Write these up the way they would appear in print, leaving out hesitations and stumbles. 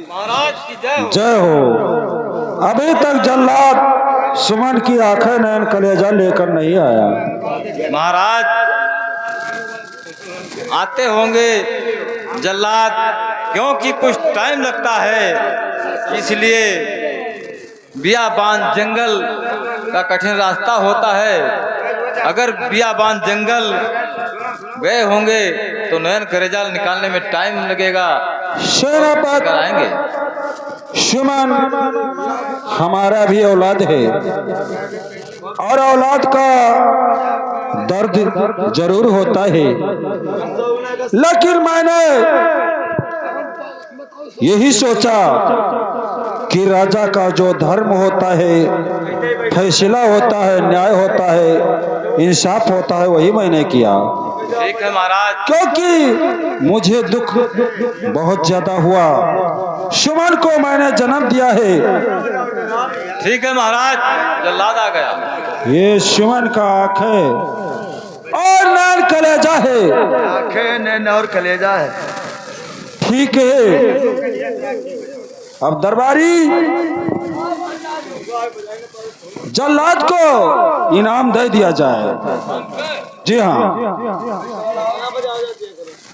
महाराज की जय हो। अभी तक जल्लाद सुमन की आंखें नैन कलेजा लेकर नहीं आया। महाराज आते होंगे जल्लाद, क्योंकि कुछ टाइम लगता है, इसलिए बियाबान जंगल का कठिन रास्ता होता है। अगर बियाबान जंगल गए होंगे तो नयन कलेजा निकालने में टाइम लगेगा। शेरापत आएंगे। सुमन हमारा भी औलाद है और औलाद का दर्द जरूर होता है, लेकिन मैंने यही सोचा कि राजा का जो धर्म होता है, फैसला होता है, न्याय होता है, इंसाफ होता है, वही मैंने किया। ठीक है महाराज। क्योंकि मुझे दुख बहुत ज्यादा हुआ। सुमन को मैंने जन्म दिया है। ठीक है महाराज, जल्लाद आ गया। ये सुमन का आंखें और नैन कलेजा है। आंखें नैन और कलेजा है। ठीक है, अब दरबारी जल्लाद को इनाम दे दिया जाए। जी हाँ,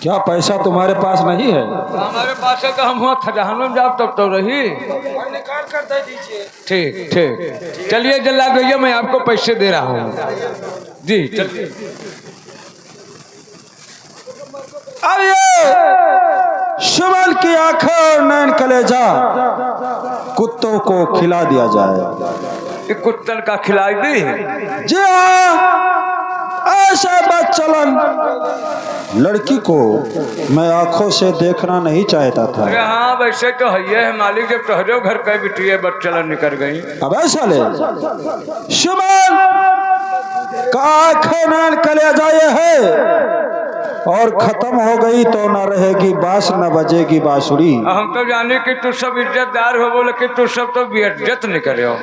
क्या पैसा तुम्हारे पास नहीं है? हमारे पास है तो हम वहाँ खजाना में जाओ तब तो रही। निकाल कर दे दीजिए। ठीक ठीक, चलिए जल्लाद भैया, मैं आपको पैसे दे रहा हूँ। जी चलिए। अब ये सुमन की आंखें और नैन कलेजा कुत्तों को खिला दिया जाए। एक कुत्तन का खिलाई दी। जी हाँ, ऐसे बदचलन लड़की को मैं आंखों से देखना नहीं चाहता था। अरे हाँ, वैसे तो है मालिक, जब तोहरे घर कई बिटिया बच्चलन निकल गई। अब ऐसा ले सुमन का आंखें नैन कलेजा ये है, और खत्म हो गई तो न रहेगी बांस न बजेगी बांसुरी। हम तो जाने कि तू सब इज्जतदार हो, बोले कि तू सब तो बेइज्जत नहीं करे हो।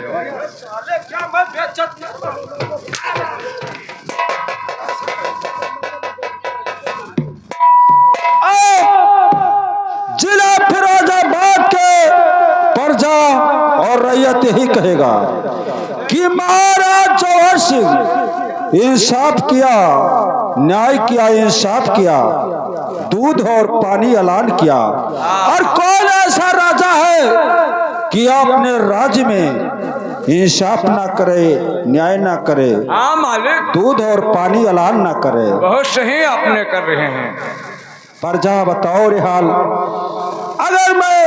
जिला फिरोजाबाद के प्रजा और रैयत यही कहेगा कि महाराज जौहर सिंह इंसाफ किया, न्याय किया, इंसाफ किया, दूध और पानी ऐलान किया। और कौन ऐसा राजा है कि अपने राज्य में इंसाफ ना करे, न्याय ना करे, हाँ मालिक, दूध और पानी ऐलान ना करे? बहुत सही आपने कर रहे हैं। प्रजा बताओ रे हाल, अगर मैं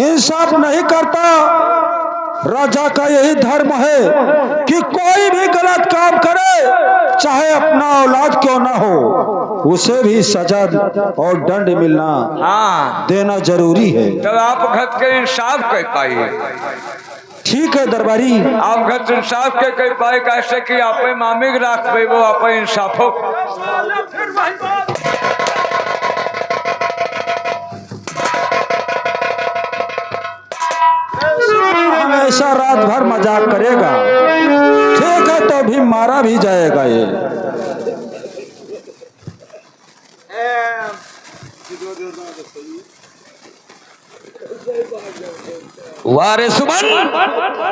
इंसाफ नहीं करता, राजा का यही धर्म है कि कोई भी गलत काम करे, चाहे अपना औलाद क्यों ना हो, उसे भी सजा और दंड मिलना, हाँ देना जरूरी है। तब आप घर के इंसाफ कर पाइए। ठीक है दरबारी, आप घर से इंसाफ के कह पाए, कैसे कि आप मामी राख पे वो आप इंसाफ हो। हमेशा रात भर मजाक करेगा। ठीक है, तो भी मारा भी जाएगा ये। वारे सुमन,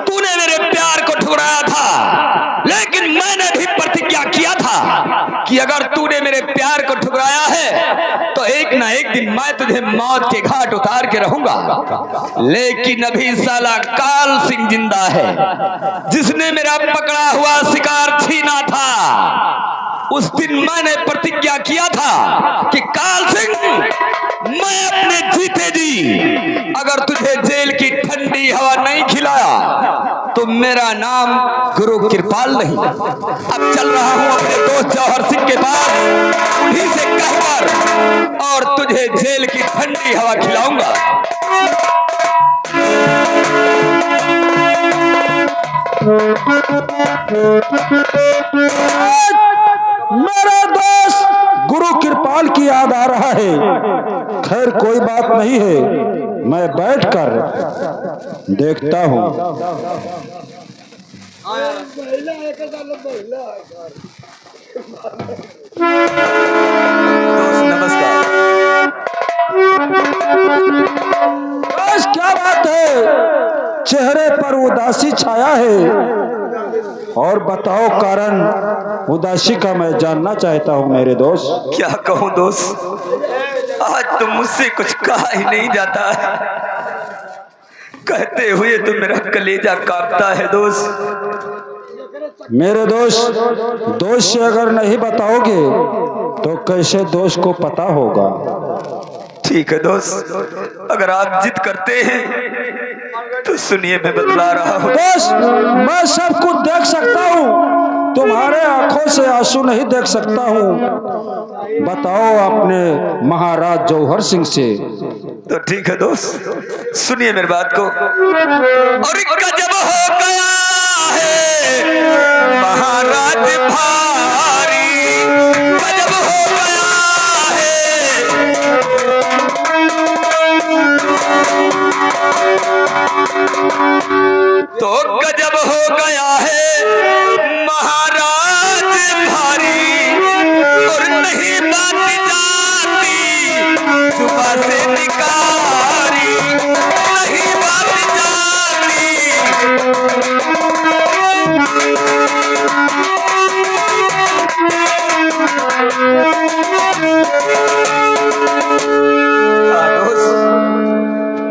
तूने मेरे प्यार को ठुकराया था, लेकिन मैंने भी प्रतिज्ञा किया था कि अगर तूने मेरे प्यार को ठुकराया है तो एक ना एक दिन मैं तुझे मौत के घाट उतार के रहूंगा। लेकिन अभी साला काल सिंह जिंदा है, जिसने मेरा पकड़ा हुआ शिकार छीना था। उस दिन मैंने प्रतिज्ञा किया था कि काल सिंह, मैं अपने जीते जी अगर तुझे जेल की ठंडी हवा नहीं खिलाया तो मेरा नाम गुरु कृपाल नहीं। अब चल रहा हूं अपने दोस्त जौहर सिंह के पास, उन्हीं से कहकर और तुझे जेल की ठंडी हवा खिलाऊंगा। मेरा दोस्त गुरु कृपाल की याद आ रहा है। खैर कोई बात नहीं है, मैं बैठकर देखता हूँ। दोस्त नमस्कार। उदासी छाया है। और बताओ कारण उदासी का मैं जानना चाहता हूँ मेरे दोस्त। क्या कहूँ दोस्त, आज तो मुझसे कुछ कहा ही नहीं जाता है। कहते हुए तो मेरा कलेजा कांपता है दोस्त। मेरे दोस्त, दोस्त से अगर नहीं बताओगे तो कैसे दोस्त को पता होगा। ठीक है दोस्त, अगर आप जिद करते हैं तो सुनिए, मैं बतला रहा हूँ। दोस्त, मैं सब कुछ देख सकता हूँ, तुम्हारे आंखों से आंसू नहीं देख सकता हूँ। बताओ अपने महाराज जौहर सिंह से। तो ठीक है दोस्त, सुनिए मेरी बात को। और गजब हो गया है महाराज भारी, गजब हो गया है। तो गजब हो गया है महाराज भारी, और नहीं बात जाती सुबह से निकारी, नहीं बात जाती।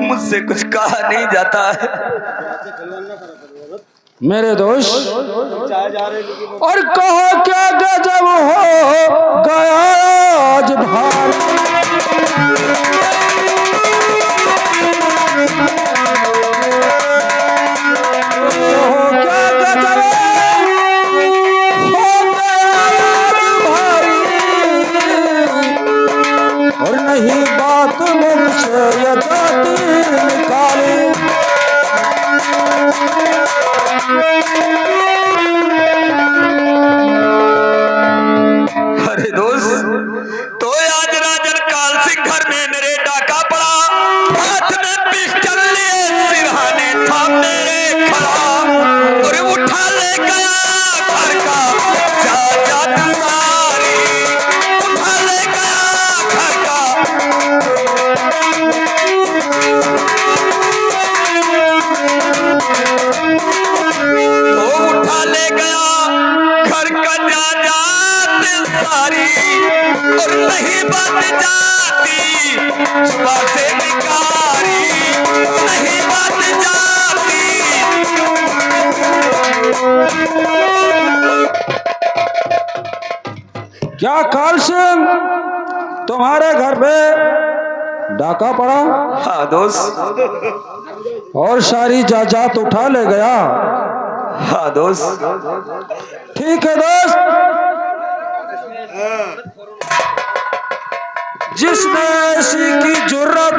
मुझसे कुछ कहा नहीं जाता है मेरे दोस्त। और कहो क्या गजब हो गया आज भारी। और नहीं बात मुख से ये जाती निकाली। अरे दोस्त, तो आज राजन काल सिंह घर में मेरे डाका पड़ा, हाथ में पिस्टल लिए सिरहाने था मेरे खड़ा, और उठा ले गया घर का जायदाद सारी, उठा ले गया घर का। तो उठा ले गया घर का जायदाद सारी, और नहीं बात जाती सुबह से निकारी, नहीं बात जाती। क्या काल सिंह तुम्हारे घर पे डाका पड़ा हाँ दोस्त, और सारी जायदाद उठा ले गया? हाँ दोस्त। ठीक है दोस्त, जिसने ऐसी की जुर्रत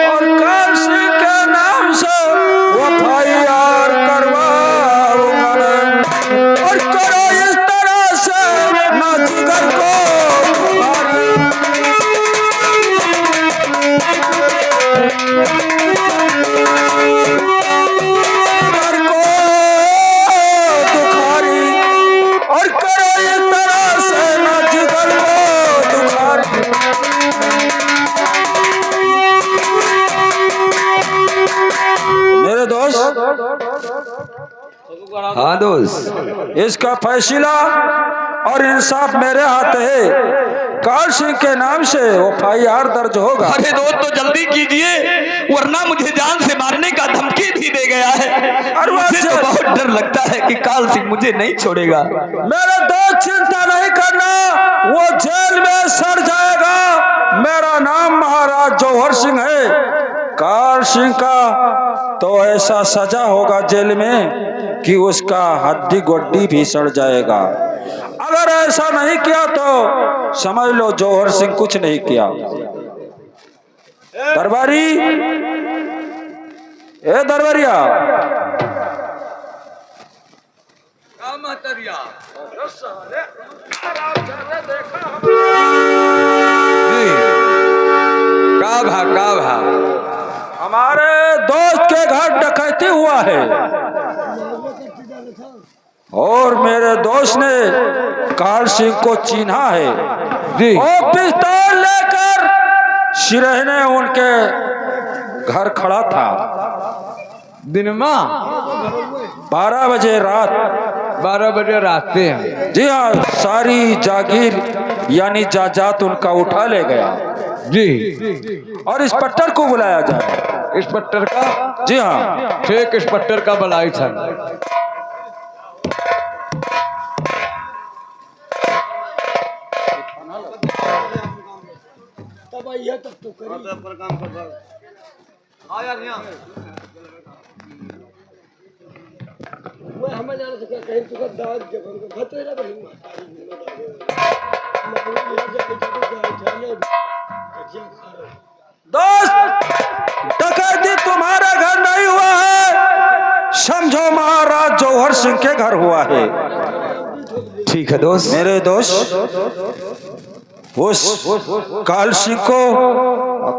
और काल सिंह के नाम से एफआईआर करवाऊंगा और करो इस तरह से ना जिगर को हाँ दोस्त, इसका फैसला और इंसाफ मेरे हाथ है। काल सिंह के नाम से एफआईआर दर्ज होगा। अरे दोस्त तो जल्दी कीजिए, वरना मुझे जान से मारने का धमकी भी दे गया है, और मुझे तो बहुत डर लगता है कि काल सिंह मुझे नहीं छोड़ेगा। मेरे दोस्त चिंता नहीं करना, वो जेल में सड़ जाएगा। मेरा नाम महाराज जौहर सिंह है। काल सिंह का तो ऐसा सजा होगा जेल में कि उसका हड्डी गोड्डी भी सड़ जाएगा। अगर ऐसा नहीं किया तो समझ लो जौहर सिंह कुछ नहीं किया। दरबारी, ए दरबारिया, का भा हमारे दोस्त के घर डकैती हुआ है और मेरे दोस्त ने काल सिंह को चिन्हा है। जी। वो पिस्तौल लेकर सिरहने उनके घर खड़ा था। दिन में 12 बजे रात, 12 बजे रास्ते हैं। जी हाँ, सारी जागीर यानी जायदाद उनका उठा ले गया जी, और इंस्पेक्टर को बुलाया जाए। इंस्पेक्टर का? जी हाँ। ठीक, इंस्पेक्टर का बुलाई था। दोस्त, डकैती तुम्हारे घर नहीं हुआ है, समझो महाराज जौहर सिंह के घर हुआ है। ठीक है दोस्त। मेरे दोस्त, उस काल सिंह को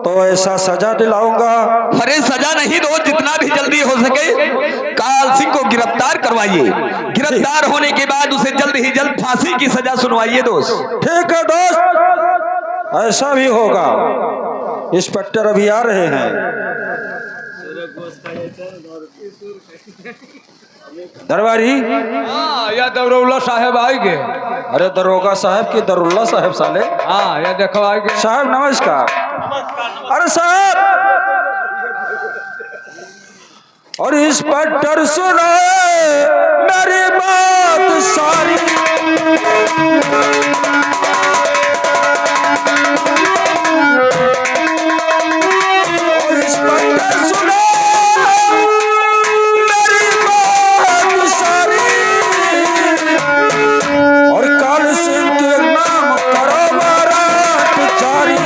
तो ऐसा सजा दिलाऊंगा। अरे सजा नहीं दोस्त, जितना भी जल्दी हो सके काल सिंह को गिरफ्तार करवाइए। गिरफ्तार होने के बाद उसे जल्द ही जल्द फांसी की सजा सुनवाइए दोस्त। ठीक है दोस्त, ऐसा भी होगा। इंस्पेक्टर अभी आ रहे हैं। दरबारी, हाँ, या दरोगा साहब आएंगे। अरे दरोगा साहब की दरुल्ला साहब साले। हाँ, या देखो आएंगे। साहब नमस्कार। अरे साहब, और इंस्पेक्टर सुनो मेरी बात सारी। और इंस्पेक्टर सुनो मेरी बात सारी। और काल सिंह के नाम करो बारात जारी।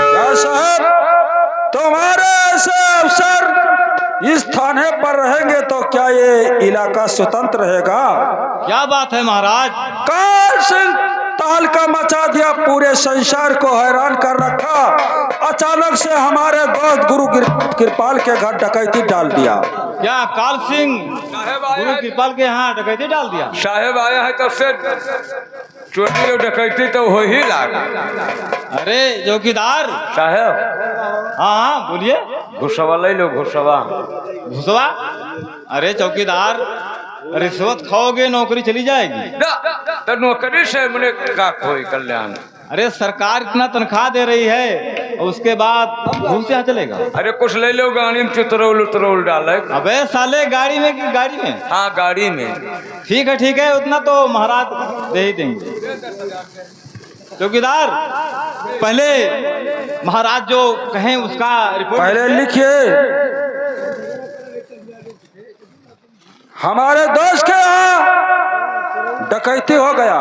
क्या साहब, तुम्हारे ऐसे अफसर इस थाने पर रहेंगे तो क्या ये इलाका स्वतंत्र रहेगा? क्या बात है महाराज? काल सिंह तहलका मचा दिया, पूरे संसार को हैरान कर रखा। अचानक से हमारे दोस्त गुरु कृपाल के घर डकैती डाल दिया। क्या काल सिंह गुरु कृपाल के यहाँ डकैती डाल दिया? साहब आया है तो से चोरी और डकैती तो हो ही लागा। अरे चौकीदार साहब, हाँ हाँ बोलिए। घुसवा ले लो, घुसवा। घुसवा? अरे चौकीदार, रिश्वत खाओगे नौकरी चली जाएगी। तो नौकरी से मैंने का कोई कल्याण? अरे सरकार इतना तनख्वाह दे रही है, और उसके बाद घूम से यहाँ चलेगा? अरे कुछ ले लो, गाड़ी में चितरौल उतरौल डाले। अबे साले, गाड़ी में कि गाड़ी में? हाँ, गाड़ी में। ठीक है, उतना तो महाराज दे ही देंगे। चौकीदार, पहले महाराज जो कहें उसका रिपोर्ट पहले लिखिए। हमारे दोस्त के यहाँ डकैती हो गया।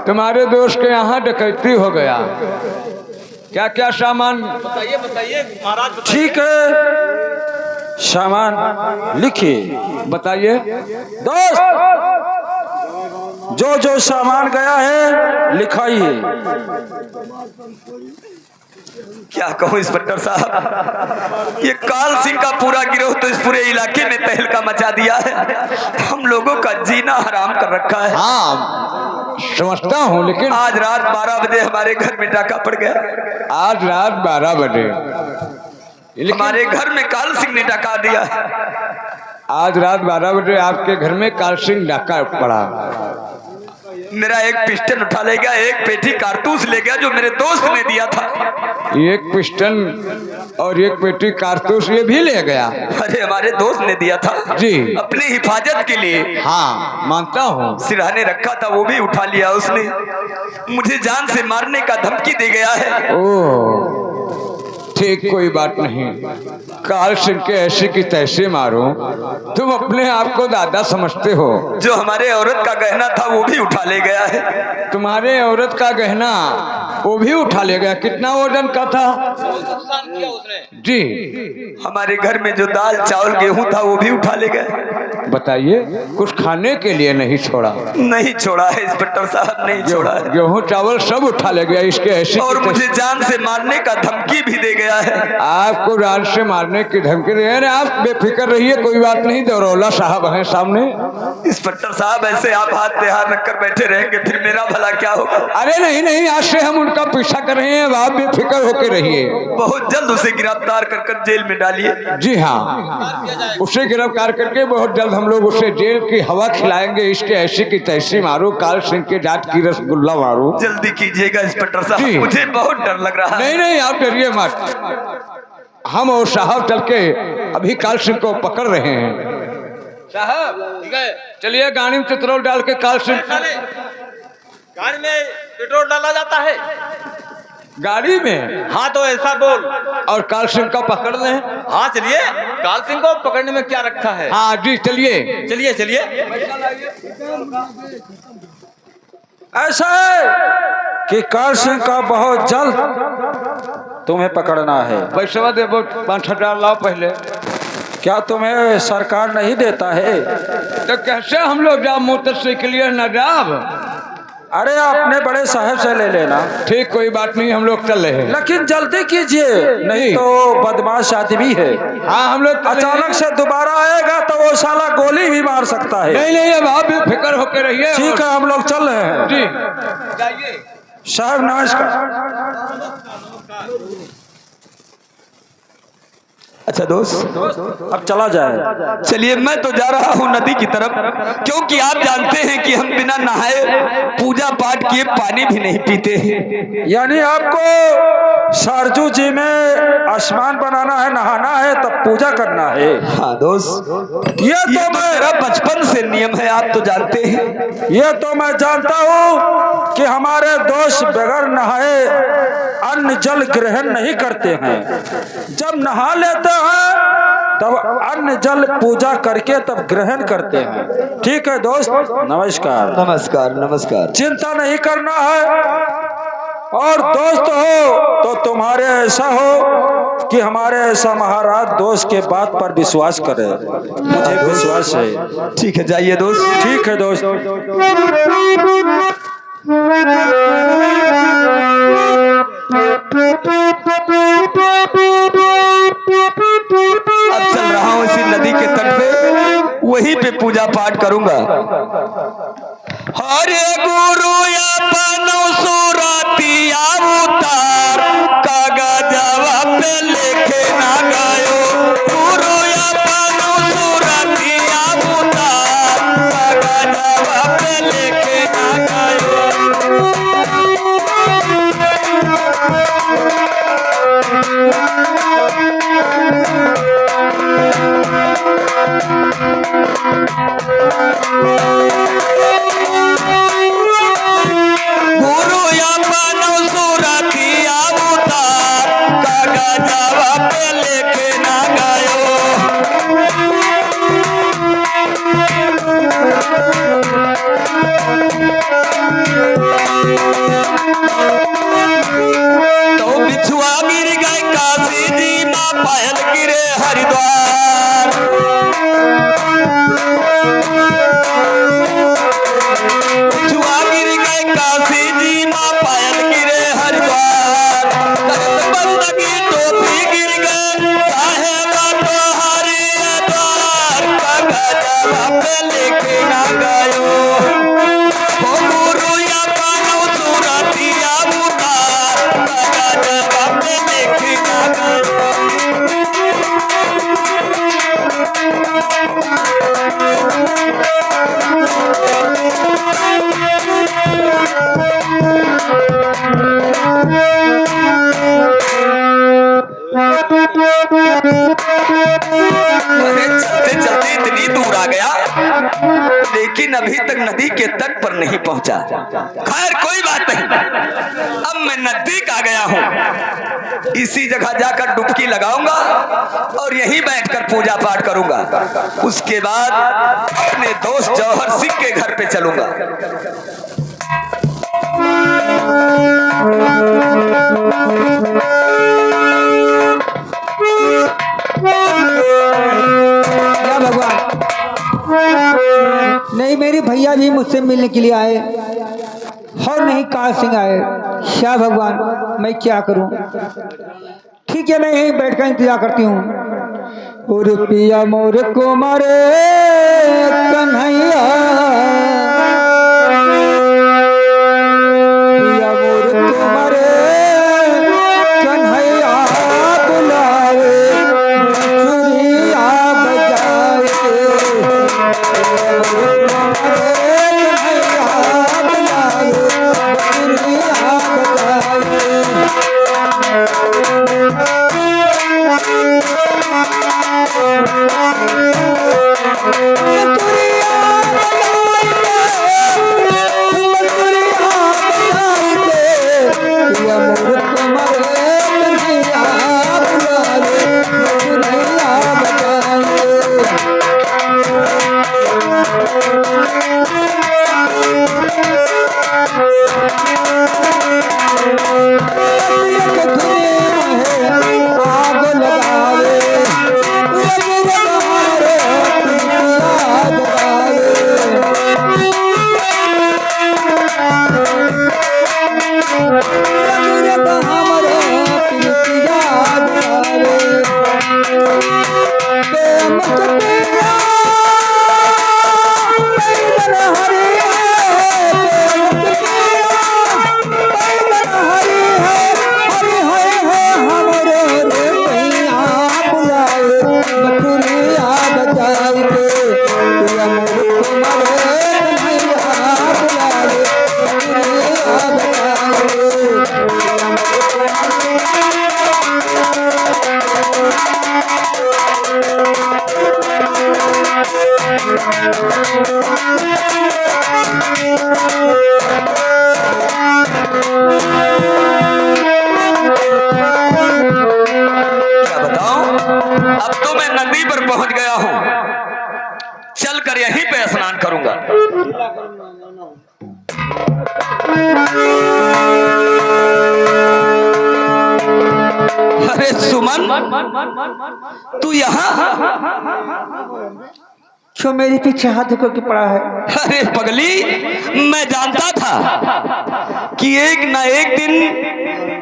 तुम्हारे दोस्त के यहाँ डकैती हो गया। क्या क्या सामान? बताइए महाराज। ठीक है, सामान लिखिए। बताइए दोस्त, जो जो सामान गया है लिखाइए। क्या कहूँ इंस्पेक्टर साहब, ये काल सिंह का पूरा गिरोह तो इस पूरे इलाके में तहलका मचा दिया है। हम लोगों का जीना हराम कर रखा है। हाँ, समझता हूँ, लेकिन आज रात 12 बजे हमारे घर में डाका पड़ गया। आज रात 12 बजे हमारे घर में काल सिंह ने डाका दिया। आज रात 12 बजे आपके घर में काल सिंह डाका पड़ा। मेरा एक पिस्टल उठा ले गया, एक पेटी कारतूस ले गया जो मेरे दोस्त ने दिया था। एक पिस्टल और एक पेटी कारतूस ये भी ले गया? अरे हमारे दोस्त ने दिया था जी, अपनी हिफाजत के लिए। हाँ, मानता हूँ। सिरहाने रखा था, वो भी उठा लिया उसने। मुझे जान से मारने का धमकी दे गया है। ओह, ठीक, कोई बात नहीं। काल सिंह के ऐसे की तैसे मारो, तुम अपने आप को दादा समझते हो। जो हमारे औरत का गहना था वो भी उठा ले गया है। तुम्हारे औरत का गहना वो भी उठा ले गया? कितना वजन का था? नुकसान किया उसने। जी, हमारे घर में जो दाल चावल गेहूं था वो भी उठा ले गया। बताइए, कुछ खाने के लिए नहीं छोड़ा? नहीं छोड़ा है इंस्पेक्टर साहब, नहीं छोड़ा है। गेहूं चावल सब उठा ले गया इसके ऐसे। और मुझे जान से मारने का धमकी भी दे गया है। आपको जान से मारने की धमकी दे? अरे आप बेफिक्र रहिए, कोई बात नहीं, दरोला साहब हैं सामने। इंस्पेक्टर साहब ऐसे आप हाथ पे हाथ रखकर बैठे रहेंगे फिर मेरा भला क्या होगा? अरे नहीं नहीं, आज से हम उनका पीछा कर रहे हैं, आप बेफिक्र होकर रहिए। बहुत जल्द उसे गिरफ्तार कर जेल में डालिए। जी हाँ, उसे गिरफ्तार करके बहुत जल्द हम लोग उसे जेल की हवा खिलाएंगे। इसके ऐसी की तैसी मारो, काल सिंह के जाट की रसगुल्ला मारो। जल्दी कीजिएगा इंस्पेक्टर साहब, जी। मुझे बहुत डर लग रहा है। नहीं नहीं, आप डरिए मत, हम और साहब चल के अभी काल सिंह को पकड़ रहे हैं। साहब ठीक है, चलिए गाड़ी में पेट्रोल डाल के काल सिंह। गाड़ी में पेट्रोल डाला जाता है? गाड़ी में? हाँ तो ऐसा बोल। और काल सिंह का पकड़ लें? हाँ चलिए, काल सिंह को पकड़ने में क्या रखा है? हाँ जी चलिए चलिए चलिए। ऐसा है कि काल सिंह का बहुत जल्द तुम्हें पकड़ना है। पैसा दे, 5,000 लाओ पहले। क्या तुम्हें सरकार नहीं देता है? तो कैसे हम लोग जाओ मोटरसाइकिल न जाओ? अरे अपने बड़े साहब से ले लेना। ठीक, कोई बात नहीं, हम लोग चल रहे हैं। लेकिन जल्दी कीजिए, नहीं तो बदमाश आदमी है। हाँ हम लोग अचानक से दोबारा आएगा तो वो साला गोली भी मार सकता है। नहीं नहीं, अब आप बेफिक्र होकर रहिए। ठीक है, हम लोग चल रहे हैं। जी जाइए। साहब नमस्कार। अच्छा दोस्त, अब चला जाए। चलिए मैं तो जा रहा हूँ नदी की तरफ, क्योंकि आप जानते हैं कि हम बिना नहाए पूजा पाठ किए पानी भी नहीं पीते। यानी आपको सरजू जी में स्नान बनाना है, नहाना है, तब पूजा करना है। हाँ दोस्त, ये ये तो तो मैं मेरा बचपन से नियम है, आप तो जानते हैं। ये तो मैं जानता हूँ कि हमारे दोस्त बगैर नहाए अन्न जल ग्रहण नहीं करते हैं। जब नहा लेते हैं तब अन्न जल पूजा करके तब ग्रहण करते हैं। ठीक है दोस्त, नमस्कार। नमस्कार नमस्कार। चिंता नहीं करना है, और दोस्त हो तो तुम्हारे ऐसा हो कि हमारे ऐसा महाराज दोस्त के बात पर विश्वास करे। मुझे विश्वास है। ठीक है, जाइए दोस्त। ठीक है दोस्त। अब चल रहा हूँ इसी नदी के तट पे, वहीं पे पूजा पाठ करूंगा। हरे गुरु अपन सुरतिया उतार, कागजवा पे लिखे ना गयो। गुरु अपन सुरतिया उतार, कागजवा पे लिखे ना गयो। गुरु अपन सुरतिया उतार, कागजवा पे लिखे ना गयो। तो बिछुआ गिर गए काशी जी माँ, पायल गिरे हरिद्वार। बिछुआ गिर गए काशी जी माँ, पायल गिरे हरिद्वार। करत बंदगी टोपी गिर गए, साहेबा तो हरिद्वार। कागजवा पे लिखे ना गयो। ओ गुरु अपन सुरतिया उतार, कागजवा पे लिखे ना गयो। अरे चलते चलते इतनी दूर आ गया, लेकिन अभी तक नदी के तट पर नहीं पहुंचा। खैर कोई बात नहीं, अब मैं नजदीक आ गया हूँ। इसी जगह जाकर डुबकी लगाऊंगा और यहीं बैठकर पूजा पाठ करूंगा। उसके बाद अपने दोस्त जौहर सिंह के घर पे चलूंगा। या भगवान नहीं, मेरे भैया भी मुझसे मिलने के लिए आए और नहीं काल सिंह आए। क्या भगवान, मैं क्या करूं? ठीक है, मैं यहीं बैठ कर इंतजार करती हूँ। और पिया मोर को मारे कन्हैया, पिया मोर को मारे कन्हैया, बुलावे चूड़िया बजाए, कन्हैया बुलावे चूड़िया बजाए। अब तो मैं नदी पर पहुंच गया हूं, चलकर यहीं पे स्नान करूंगा। अरे सुमन, तू यहाँ? क्यों मेरे पीछे हाथ धो के पड़ा है? अरे पगली, मैं जानता था कि एक ना एक दिन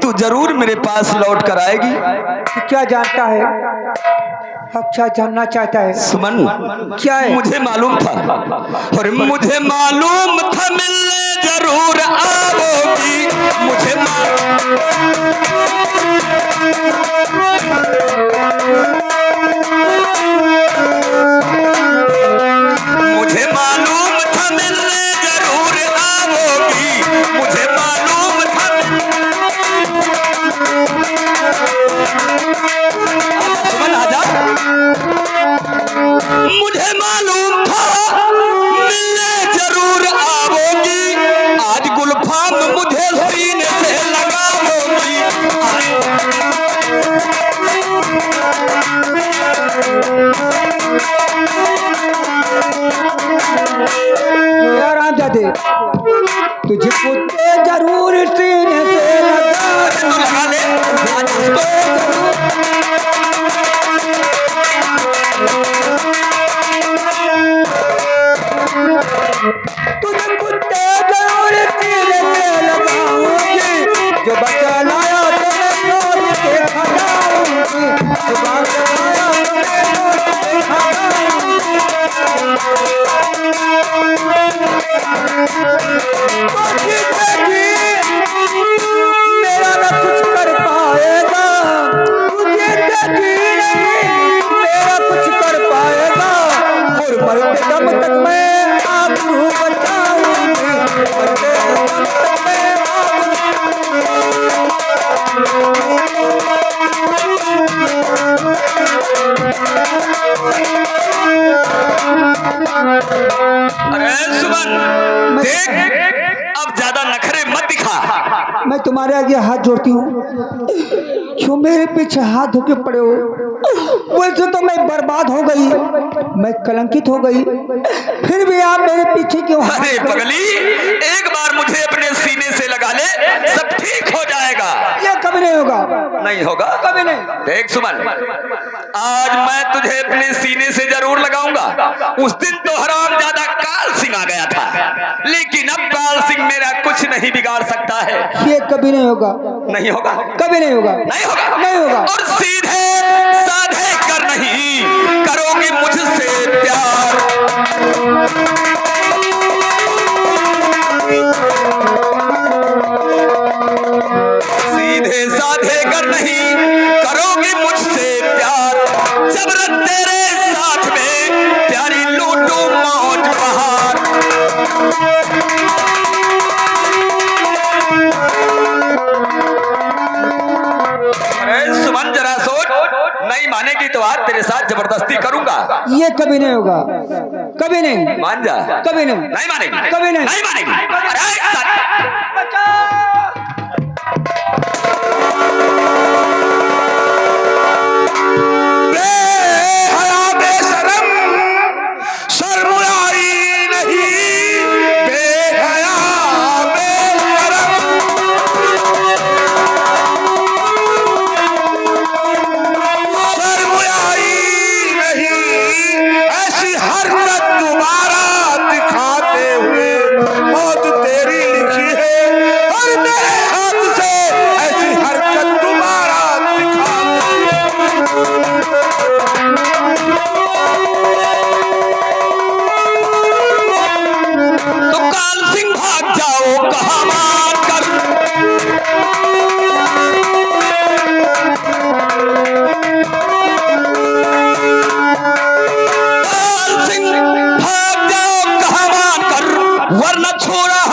तू जरूर मेरे पास लौट कर आएगी। तू क्या जानता है? अब क्या जानना चाहता है? सुमन, क्या है? मुझे मालूम था, और मुझे मालूम था मिलने जरूर आओगी। मुझे मालूम था मिलने जरूर आओगी। मुझे मालूम था। सुमन आजा। मुझे मालूम था मिलने जरूर आओगी। आज गुलफाम मुझे सीने से लगाओगी। यार आजा दे, तुझे कुत्ते जरूर सीने से लगा ले। आज उसको तुझे कुत्ते जरूर सीने से लगाऊंगी। जो बचा लाया तुम्हें लौट के खजाऊंगी। जो बचा लाया तुम्हें लौट के खजाऊंगी। मेरा न कुछ कर पाएगा, तुझे देखी नहीं मेरा कुछ कर पाएगा। और मरते दम तक मैं आबरू बचाऊंगी। मरते दम तक मैं अरे सुमन, देख, अब ज्यादा नखरे मत दिखा। मैं तुम्हारे आगे हाथ जोड़ती हूँ। क्यों मेरे पीछे हाथ धो के पड़े हो? वैसे तो मैं बर्बाद हो गई, मैं कलंकित हो गई, फिर भी आप मेरे पीछे क्यों? अरे पगली, एक बार मुझे अपने सीने से लगा ले, सब ठीक हो जाएगा। ये कभी नहीं होगा। नहीं होगा? कभी नहीं। देख सुमन, आज मैं तुझे अपने सीने से जरूर लगाऊंगा। उस दिन तो हरामजादा काल सिंह नहीं बिगाड़ सकता है। ये कभी नहीं होगा, नहीं होगा, कभी नहीं होगा, नहीं होगा, नहीं होगा। और सीधे साधे कर नहीं करोगे मुझसे प्यार। सीधे साधे कर नहीं करोगे मुझसे प्यार। जबरन तेरे साथ में प्यारी लूटू मौज बहार। अरे सुमन जरा सोच, नहीं मानेगी तो आज तेरे साथ जबरदस्ती करूंगा। ये कभी नहीं होगा, कभी नहीं, मान जा, कभी नहीं, नहीं मानेगी, कभी नहीं, नहीं मानेगी। अरे